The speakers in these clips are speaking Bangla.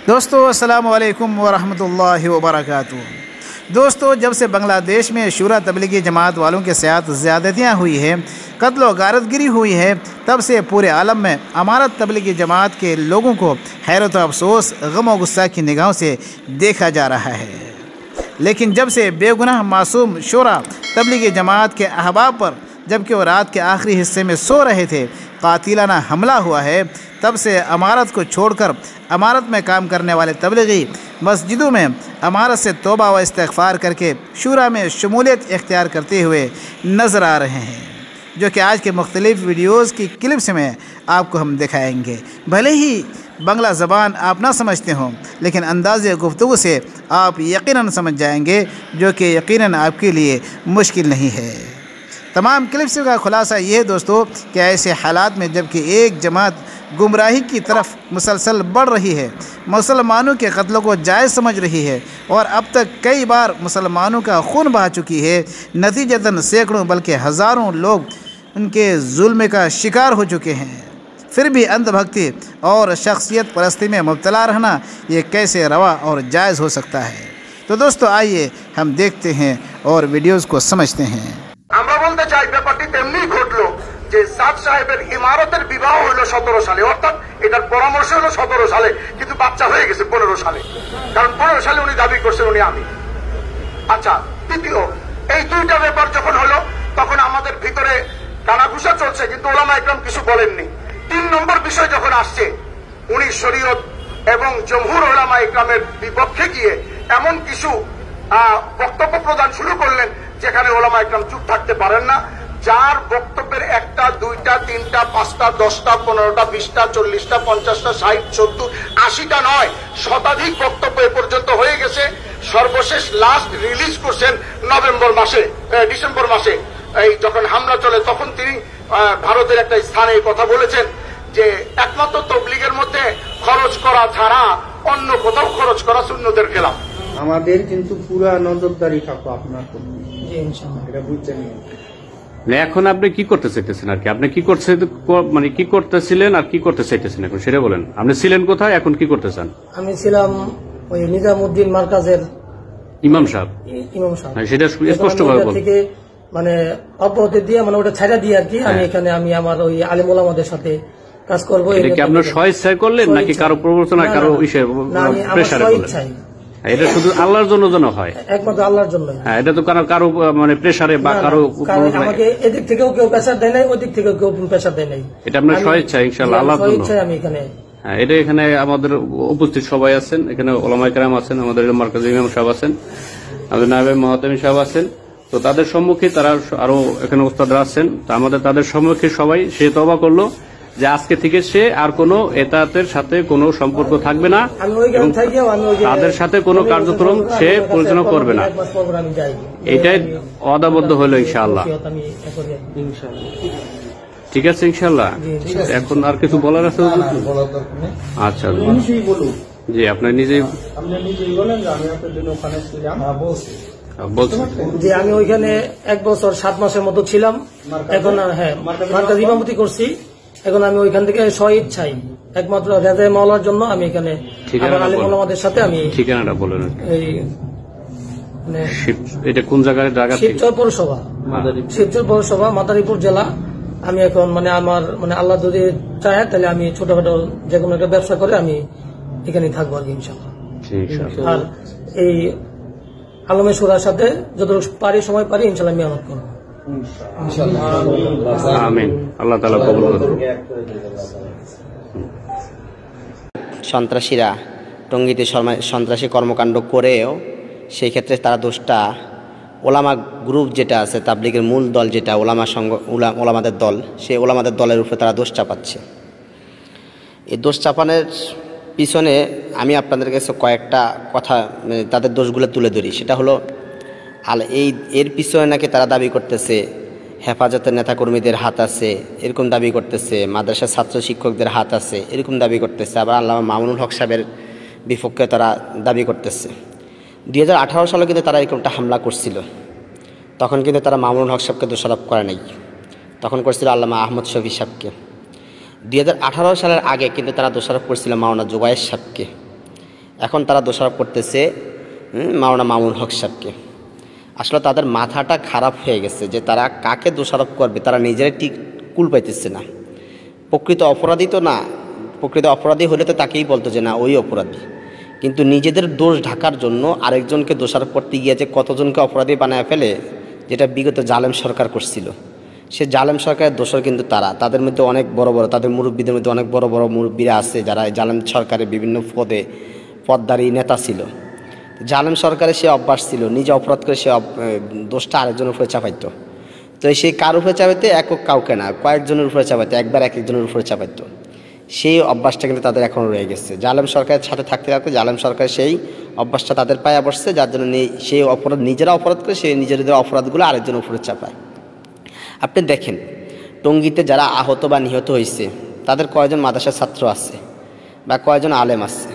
दोस्तों अस्सलाम वालेकुम वरहमतुल्लाहि वबरकातुहू। दोस्तों, जब से बांग्लादेश में शूरा तबलीगी जमात वालों के साथ ज़्यादतियाँ हुई है, कत्ल व गारतगिरी हुई है, तब से पूरे आलम में अमारत तबलीगी जमात के लोगों को हैरत व अफसोस, गम व गुस्सा की निगाहों से देखा जा रहा है। लेकिन जब से बेगुनाह मासूम शूरा तबलीगी जमात के अहबाब पर, जबकि वो रात के आखिरी हिस्से में सो रहे थे, कातिलाना हमला हुआ है, तब से अमारत को छोड़कर अमारत में काम करने वाले तबलीगी मस्जिदों में अमारत से तौबा व इस्तिग़फ़ार करके शूरा में शमूलियत इख्तियार करते हुए नज़र आ रहे हैं, जो कि आज के मुख्तलिफ़ वीडियोज़ की क्लिप्स में आपको हम दिखाएंगे। भले ही बांग्ला ज़बान आप ना समझते हों, लेकिन अंदाज़े गुफ्तगू से आप यकीनन समझ जाएंगे, जो कि यकीनन आपके लिए मुश्किल नहीं है। तमाम क्लिप्स का खुलासा ये है दोस्तों कि ऐसे हालात में जबकि एक जमात गुमराही की तरफ मुसलसल बढ़ रही है, मुसलमानों के कत्ल को जायज़ समझ रही है और अब तक कई बार मुसलमानों का खून बहा चुकी है, नतीजतन सैकड़ों बल्कि हज़ारों लोग उनके जुल्म का शिकार हो चुके हैं, फिर भी अंधभक्ति और शख्सियत परस्ती में मुब्तला रहना ये कैसे रवा और जायज़ हो सकता है। तो दोस्तों आइए हम देखते हैं और वीडियोज़ को समझते हैं। আমরা বলতে চাই ব্যাপারটি তেমনি ঘটলো যে সাদ সাহেবের ইমারতের বিবাহ হলো 17 সালে, অর্থাৎ এটার পরামর্শ হলো 17 সালে, কিন্তু বাচ্চা হয়ে গেছে 15 সালে, কারণ 15 সালে উনি দাবি করছেন উনি আমি। আচ্ছা, দ্বিতীয় এই দুইটা ব্যাপার যখন হলো তখন আমাদের ভিতরে কানাঘুষা চলছে, কিন্তু ওলামা ইকরাম কিছু বলেননি। 3 নম্বর বিষয় যখন আসছে, উনি শরীয়ত এবং জমহুর ওলামা ইকরামের বিপক্ষে গিয়ে এমন কিছু বক্তব্য প্রদান শুরু করলেন যেখানে ওলামা ইকরাম চুপ থাকতে পারেন না। যার বক্তব্যের 1টা 2টা 3টা 5টা 10টা 15টা 20টা 40টা 50টা 60 70 80টা নয়, শতাধিক বক্তব্য এ পর্যন্ত হয়ে গেছে। সর্বশেষ লাস্ট রিলিজ করছেন ডিসেম্বর মাসে এই যখন হামলা চলে, তখন তিনি ভারতের একটা স্থানে কথা বলেছেন যে একমাত্র তবলিগের মধ্যে খরচ করা ছাড়া অন্য কোথাও খরচ করা সুন্নতের খেলাফ। আমাদের কিন্তু পুরা নজরদারি থাকো আপনার প্রতি, ইনশাআল্লাহ এটা বুঝছেন। এখন আপনি কি করতে চাইতেছেন আর কি, আপনি কি করছেন, মানে কি করতেছিলেন আর কি করতে চাইতেছেন এখন সেটা বলেন। আপনি ছিলেন কোথায়, এখন কি করতে চান? আমি ছিলাম ওই নিজামউদ্দিন মার্কাজের ইমাম সাহেব। সেটা স্পষ্ট ভাবে বলেন। থেকে মানে অব্যাহতি দিয়ে মানে ওটা ছাড়া দিয়ে আর কি আমি এখানে আমি আমার ওই আলেম ওলামাদের সাথে কাজ করবো। এটা কি আপনার স্বেচ্ছায় করলেন নাকি কারো প্রবর্তনা, কারো প্রেসারে করলেন? এটা শুধু আল্লাহর জন্য যেন হয়, একমাত্র আল্লাহর জন্য। হ্যাঁ, এটা তো কারো মানে প্রেসারে বা কারো আমাকে এদিক থেকেও কেউ প্রেসার দেয় নাই, ওদিক থেকেও কেউ প্রেসার দেয় নাই। এটা আপনার স্বেচ্ছা, ইনশাআল্লাহ আল্লাহর জন্য আমি এখানে। হ্যাঁ, এটা এখানে আমাদের উপস্থিত সবাই আছেন, এখানে ওলামা ইকরাম আছেন, আমাদের মার্কাজি ইমাম সাহেব আছেন, আমাদের নায়েবে মুহাতামিম সাহেব আছেন। তো তাদের সম্মুখে তারা আরো এখানে ওস্তাদরা আছেন। তো আমাদের তাদের সম্মুখে সবাই সে তওবা করলো যে আজকে থেকে সে আর কোনো এতাতের সাথে কোনো সম্পর্ক থাকবে না, তাদের সাথে কোনো কার্যক্রম সে পরিচালনা করবে না। এটাই অদাবদ্ধ হলো ইনশাআল্লাহ। ঠিক আছে ইনশাআল্লাহ। এখন আর কিছু বলার আছে? আচ্ছা জি, আপনার নিজেই বলেন যে আমি আপনার জন্য ওখানে ছিলাম। যে আমি ওইখানে 1 বছর 7 মাসের মতো ছিলাম। এখন হ্যাঁ মার্কাজ ইমামতি করছি। এখন আমি ওইখান থেকে স্বইচ্ছাই একমাত্র রেজায়ে মাওলার জন্য আমি এখানে আমার আলেম ওলামাদের সাথে আমি। ঠিকানাটা বলেন। এই এটা কোন জায়গায়? শিবচর পৌরসভা মাদারীপুর জেলা। আমি এখন মানে আমার মানে আল্লাহ যদি চায় তাহলে আমি ছোটখাটো যে কোনো একটা ব্যবসা করে আমি এখানে থাকবো আর কি ইনশাআল্লাহ। আর এই আলমে সুরার সাথে যতটুকু পারি সময় পারি ইনশাআল্লাহ মেহনত করবো। আমিন। আল্লাহ তাআলা কবুল করুন। সন্ত্রাসীরা টঙ্গীতে সন্ত্রাসী কর্মকাণ্ড করেও সেই ক্ষেত্রে তারা দোষটা ওলামা গ্রুপ যেটা আছে, তাবলীগের মূল দল যেটা ওলামাদের দল, সেই ওলামাদের দলের উপরে তারা দোষ চাপাচ্ছে। এই দোষ চাপানোর পিছনে আমি আপনাদের কাছে কয়েকটা কথা তাদের দোষগুলো তুলে ধরি। সেটা হলো এর পিছনে নাকি তারা দাবি করতেছে হেফাজতের নেতাকর্মীদের হাত আছে, এরকম দাবি করতেছে, মাদ্রাসার ছাত্র শিক্ষকদের হাত আছে, এরকম দাবি করতেছে। আবার আল্লামা মামুনুল হক সাহেবের বিপক্ষে তারা দাবি করতেছে। 2018 সালে কিন্তু তারা এরকমটা হামলা করছিল, তখন কিন্তু তারা মামুনুল হক সাহেবকে দোষারোপ করে নাই, তখন করছিল আল্লামা আহমদ শফি সাহেবকে। 2018 সালের আগে কিন্তু তারা দোষারোপ করছিল মাওলানা জুবায়ের সাহেবকে। এখন তারা দোষারোপ করতেছে মাওলানা মামুনুল হক সাহেবকে। আসলে তাদের মাথাটা খারাপ হয়ে গেছে যে তারা কাকে দোষারোপ করবে, তারা নিজেরাই ঠিক কুল পাইতেছে না। প্রকৃত অপরাধী তো না, প্রকৃত অপরাধী হলে তো তাকেই বলতো যে না ওই অপরাধী, কিন্তু নিজেদের দোষ ঢাকার জন্য আরেকজনকে দোষারোপ করতে গিয়ে যে কতজনকে অপরাধী বানায় ফেলে, যেটা বিগত জালেম সরকার করছিল। সে জালেম সরকারের দোষর কিন্তু তারা, তাদের মধ্যে অনেক বড় বড়, তাদের মুরব্বীদের মধ্যে অনেক বড় বড় মুরব্বীরা আছে যারা জালেম সরকারের বিভিন্ন পদধারী নেতা ছিল। জালেম সরকারের সে অভ্যাস ছিল নিজে অপরাধ করে সে দোষটা আরেকজনের উপরে চাপাইতো। তো সে কার উপরে চাপাইতে, একক কাউকে না, কয়েকজনের উপরে চাপাইতো, একবার এক একজনের উপরে চাপাইতো। সেই অভ্যাসটা কিন্তু তাদের এখনও রয়ে গেছে। জালেম সরকারের সাথে থাকতে থাকতে জালেম সরকার সেই অভ্যাসটা তাদের পায়ে বসছে, যার জন্য সেই অপরাধ নিজেরা অপরাধ করে সেই নিজেদের অপরাধগুলো আরেকজনের উপরে চাপায়। আপনি দেখেন টঙ্গীতে যারা আহত বা নিহত হয়েছে তাদের কয়জন মাদ্রাসার ছাত্র আছে বা কয়জন আলেম আছে?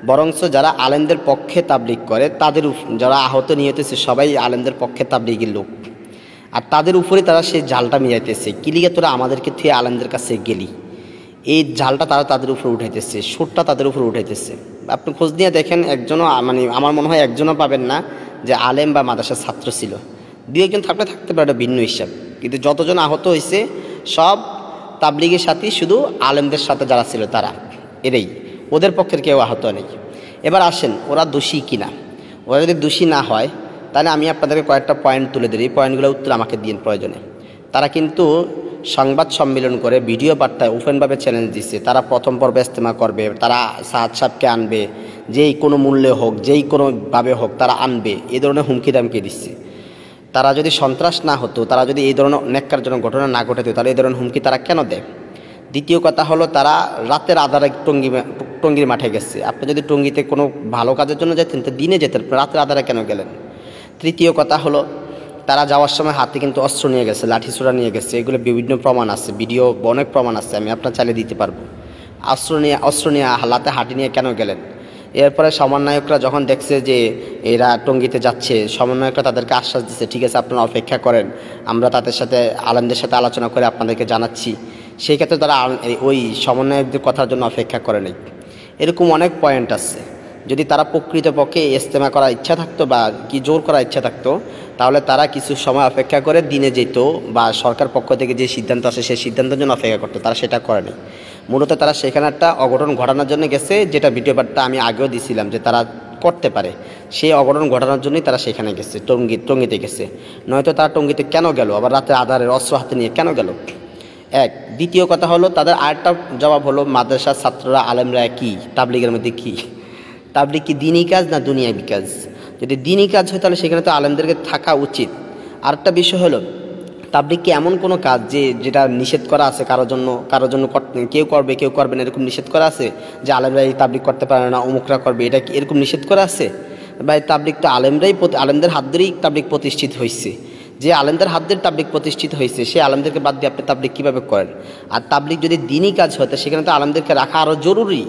বরঞ্চ যারা আলেমদের পক্ষে তাবলীগ করে তাদের যারা আহত নিহত হয়েছে সবাই আলেমদের পক্ষে তাবলীগের লোক, আর তাদের উপরে তারা সেই জালটা মিলাইতেছে। কিলিগে তোরা আমাদেরকে থুয়ে আলেমদের কাছে গেলি, এই জালটা তারা তাদের উপরে উঠাইতেছে, সুরটা তাদের উপরে উঠাইতেছে। আপনি খোঁজ নিয়ে দেখেন একজনও, মানে আমার মনে হয় একজনও পাবেন না যে আলেম বা মাদ্রাসার ছাত্র ছিল। দু একজন থাকতে পারে, একটা ভিন্ন হিসাব। কিন্তু যতজন আহত হয়েছে সব তাবলীগের সাথে, শুধু আলেমদের সাথে যারা ছিল তারা, এরাই, ওদের পক্ষের কেউ আহত নেই। এবার আসেন ওরা দোষী কিনা। ওরা যদি দোষী না হয় তাহলে আমি আপনাদেরকে কয়েকটা পয়েন্ট তুলে দিই, পয়েন্টগুলো উত্তর আমাকে দিন প্রয়োজনে। তারা কিন্তু সংবাদ সম্মেলন করে ভিডিও বার্তায় ওপেনভাবে চ্যালেঞ্জ দিচ্ছে তারা প্রথম পর্বে ইজতেমা করবে, তারা সাদ সাহেবকে আনবে, যেই কোনো মূল্যে হোক, যেই কোনোভাবে হোক তারা আনবে, এই ধরনের হুমকি দামকি দিচ্ছে। তারা যদি সন্ত্রাস না হতো, তারা যদি এই ধরনের ন্যাক্কারজনক ঘটনা না ঘটাতো, তাহলে এই ধরনের হুমকি তারা কেন দেয়? দ্বিতীয় কথা হলো তারা রাতের আধারে টঙ্গীর মাঠে গেছে। আপনি যদি টঙ্গীতে কোনো ভালো কাজের জন্য যেতেন তো দিনে যেতেন, রাতের আধারে কেন গেলেন? তৃতীয় কথা হলো তারা যাওয়ার সময় হাতে কিন্তু অস্ত্র নিয়ে গেছে, লাঠিছোড়া নিয়ে গেছে, এগুলো বিভিন্ন প্রমাণ আছে, ভিডিও অনেক প্রমাণ আছে, আমি আপনার চালিয়ে দিতে পারবো। অস্ত্র নিয়ে হাতে হাঁটি নিয়ে কেন গেলেন? এরপরে সমন্বয়করা যখন দেখছে যে এরা টঙ্গীতে যাচ্ছে, সমন্বয়করা তাদেরকে আশ্বাস দিচ্ছে ঠিক আছে আপনারা অপেক্ষা করেন, আমরা তাদের সাথে আলেমদের সাথে আলোচনা করে আপনাদেরকে জানাচ্ছি। সেই ক্ষেত্রে তারা ওই সমন্বয়কদের কথার জন্য অপেক্ষা করে নেই। এরকম অনেক পয়েন্ট আছে। যদি তারা প্রকৃতপক্ষে ইজতেমা করার ইচ্ছা থাকতো বা কি জোর করার ইচ্ছা থাকতো তাহলে তারা কিছু সময় অপেক্ষা করে দিনে যেত, বা সরকার পক্ষ থেকে যে সিদ্ধান্ত আসে সেই সিদ্ধান্তের জন্য অপেক্ষা করতো। তারা সেটা করেনি। মূলত তারা সেখানে একটা অঘটন ঘটানোর জন্য গেছে, যেটা ভিডিও বার্তা আমি আগেও দিছিলাম যে তারা করতে পারে। সেই অঘটন ঘটানোর জন্যই তারা সেখানে গেছে, টঙ্গীতে গেছে। নয়তো তারা টঙ্গীতে কেন গেল, আবার রাতে আধারের অস্ত্র হাতে নিয়ে কেন গেল? এক। দ্বিতীয় কথা হলো তাদের আরেকটা জবাব হলো মাদ্রাসার ছাত্ররা আলেমরা কি তাবলীগের মধ্যে কি? তাবলীগ কি দিনই কাজ না দুনিয়াবি কাজ? যদি দিনই কাজ হয় তাহলে সেখানে তো আলেমদেরকে থাকা উচিত। আরেকটা বিষয় হলো তাবলীগ কি এমন কোনো কাজ যেটা নিষেধ করা আছে কারোর জন্য কেউ করবে কেউ করবে না এরকম নিষেধ করা আছে যে আলেমরা এই তাবলীগ করতে পারে না, অমুকরা করবে, এটা কি এরকম নিষেধ করা আছে? ভাই তাবলীগ তো আলেমদের হাত ধরেই তাবলীগ প্রতিষ্ঠিত হয়েছে। যে আলেমদের হাত ধরে তাবলীগ প্রতিষ্ঠিত হয়েছে সেই আলেমদেরকে বাদ দিয়ে আপনি তাবলীগ কীভাবে করেন? আর তাবলীগ যদি দিনই কাজ হতো সেখানে তো আলেমদেরকে রাখা আরও জরুরি।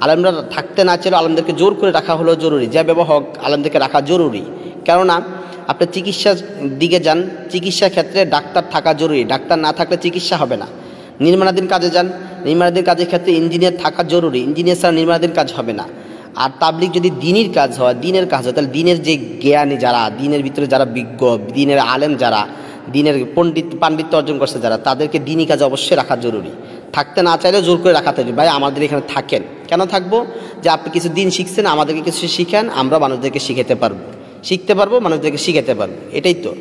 আলেমরা থাকতে না চাইলেও আলেমদেরকে জোর করে রাখা হলো জরুরি, যে ব্যবহার হোক আলেমদেরকে রাখা জরুরি। কেননা আপনি চিকিৎসার দিকে যান, চিকিৎসা ক্ষেত্রে ডাক্তার থাকা জরুরি, ডাক্তার না থাকলে চিকিৎসা হবে না। নির্মাণাধীন কাজে যান, নির্মাণাধীন কাজের ক্ষেত্রে ইঞ্জিনিয়ার থাকা জরুরি, ইঞ্জিনিয়ার ছাড়া নির্মাণাধীন কাজ হবে না। আর তাবলীগ যদি দিনের কাজ হয় তাহলে দিনের যে জ্ঞানী যারা, দিনের ভিতরে যারা বিজ্ঞ, দিনের আলেম যারা, দিনের পাণ্ডিত্য অর্জন করছে যারা, তাদেরকে দিনই কাজে অবশ্যই রাখা জরুরি। থাকতে না চাইলেও জোর করে রাখাতে হবে। ভাই আমাদের এখানে থাকেন, কেন থাকবো? যে আপনি কিছু দিন শিখছেন, আমাদেরকে কিছু শিখান, আমরা মানুষদেরকে শিখতে পারবো, মানুষদেরকে শিখাতে পারবো, এটাই তো।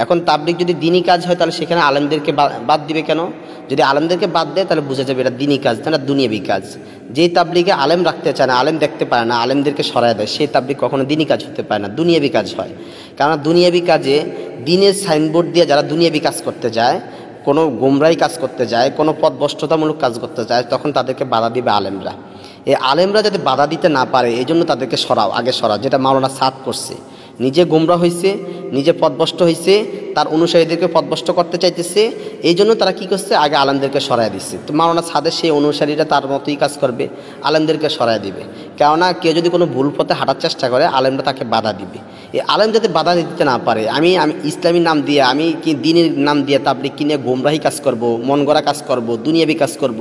এখন তাবলীগ যদি দিনই কাজ হয় তাহলে সেখানে আলেমদেরকে বাদ দিবে কেন? যদি আলেমদেরকে বাদ দেয় তাহলে বোঝা যাবে এটা দিনই কাজ না, দুনিয়াবি কাজ। যেই তাবলীগে আলেম রাখতে চায় না, আলেম দেখতে পারে না, আলেমদেরকে সরায় দেয়, সেই তাবলীগ কখনো দিনই কাজ হতে পারে না, দুনিয়াবি কাজ হয়। কারণ দুনিয়াবি কাজে দিনের সাইনবোর্ড দিয়ে যারা দুনিয়াবি কাজ করতে যায়, কোনো গুমরাহি কাজ করতে যায়, কোনো পথভ্রষ্টতামূলক কাজ করতে যায়, তখন তাদেরকে বাধা দিবে আলেমরা। এই আলেমরা যাতে বাধা দিতে না পারে এই জন্য তাদেরকে আগে সরাও, যেটা মাওলানা সাদ করছে। নিজে গোমরা হয়েছে, নিজে পথভ্রষ্ট হয়েছে, তার অনুসারীদেরকে পথভ্রষ্ট করতে চাইতেছে, এই জন্য তারা কী করছে, আগে আলেমদেরকে সরাই দিচ্ছে। তো মাওলানা সাদের সেই অনুসারীরা তার মতোই কাজ করবে, আলেমদেরকে সরাই দিবে। কেননা কেউ যদি কোনো ভুল পথে হাঁটার চেষ্টা করে আলেমরা তাকে বাধা দিবে। এই আলেম যাতে বাধা দিতে না পারে, আমি ইসলামী নাম দিয়ে, আমি কি দিনের নাম দিয়ে তাবলীগ কিনে গোমরাহি কাজ করব, মন গড়া কাজ করব, দুনিয়াবি কাজ করব,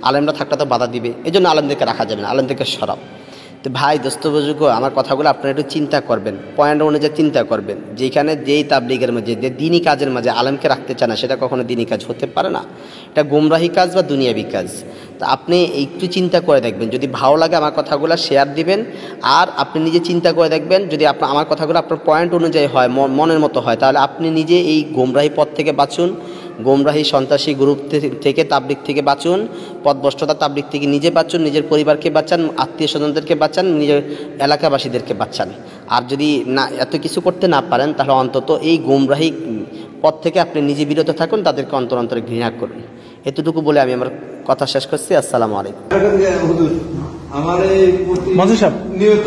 আলেমরা থাকলে তো বাধা দিবে। এই জন্য আলেমদেরকে রাখা যাবে না, আলেমদেরকে সরাও। তো ভাই দোস্ত বুজুর্গ, আমার কথাগুলো আপনারা একটু চিন্তা করবেন, পয়েন্ট অনুযায়ী চিন্তা করবেন। যেখানে যেই তাবলীগের মাঝে যে দিনী কাজের মাঝে আলেমকে রাখতে চায় না, সেটা কখনো দিনী কাজ হতে পারে না, এটা গুমরাহি কাজ বা দুনিয়াবি কাজ। তা আপনি একটু চিন্তা করে দেখবেন, যদি ভালো লাগে আমার কথাগুলো শেয়ার দিবেন, আর আপনি নিজে চিন্তা করে দেখবেন, যদি আমার কথাগুলো আপনার পয়েন্ট অনুযায়ী হয়, মনের মতো হয়, তাহলে আপনি নিজে এই গুমরাহি পথ থেকে বাঁচুন, গুমরাহি সন্ত্রাসী গ্রুপ থেকে তাবলীগ থেকে বাঁচুন, পথভ্রষ্টতা তাবলীগ থেকে নিজে বাঁচুন, নিজের পরিবারকে বাঁচান, আত্মীয় স্বজনদেরকে বাঁচান, নিজের এলাকাবাসীদেরকে বাঁচান। আর যদি না এত কিছু করতে না পারেন, তাহলে অন্তত এই গুমরাহি পথ থেকে আপনি নিজে বিরত থাকুন, তাদেরকে অন্তরে ঘৃণা করুন। এতটুকু বলে আমি আমার কথা শেষ করছি। আসসালামু আলাইকুম। আমার এই নিয়ত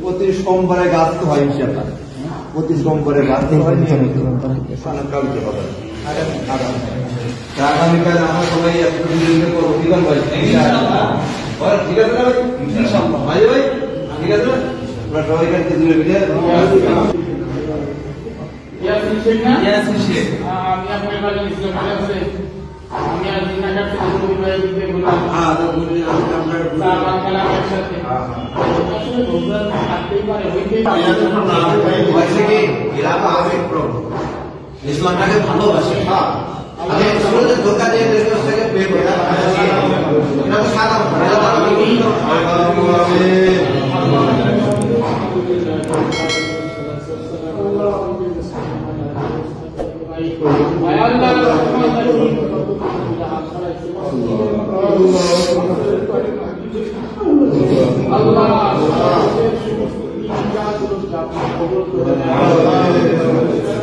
প্রতি সোমবারে গাছ তো হয়, প্রতি সোমবারে গাছ আগামীকাল আমরা সবাই করবো। ঠিক আছে ভাই, ঠিক আছে না ভাই, ভাই ঠিক আছে, আমরা সবাই কাছে ইসলামটাকে ভালোবাসে, ধোকা দিয়ে Allah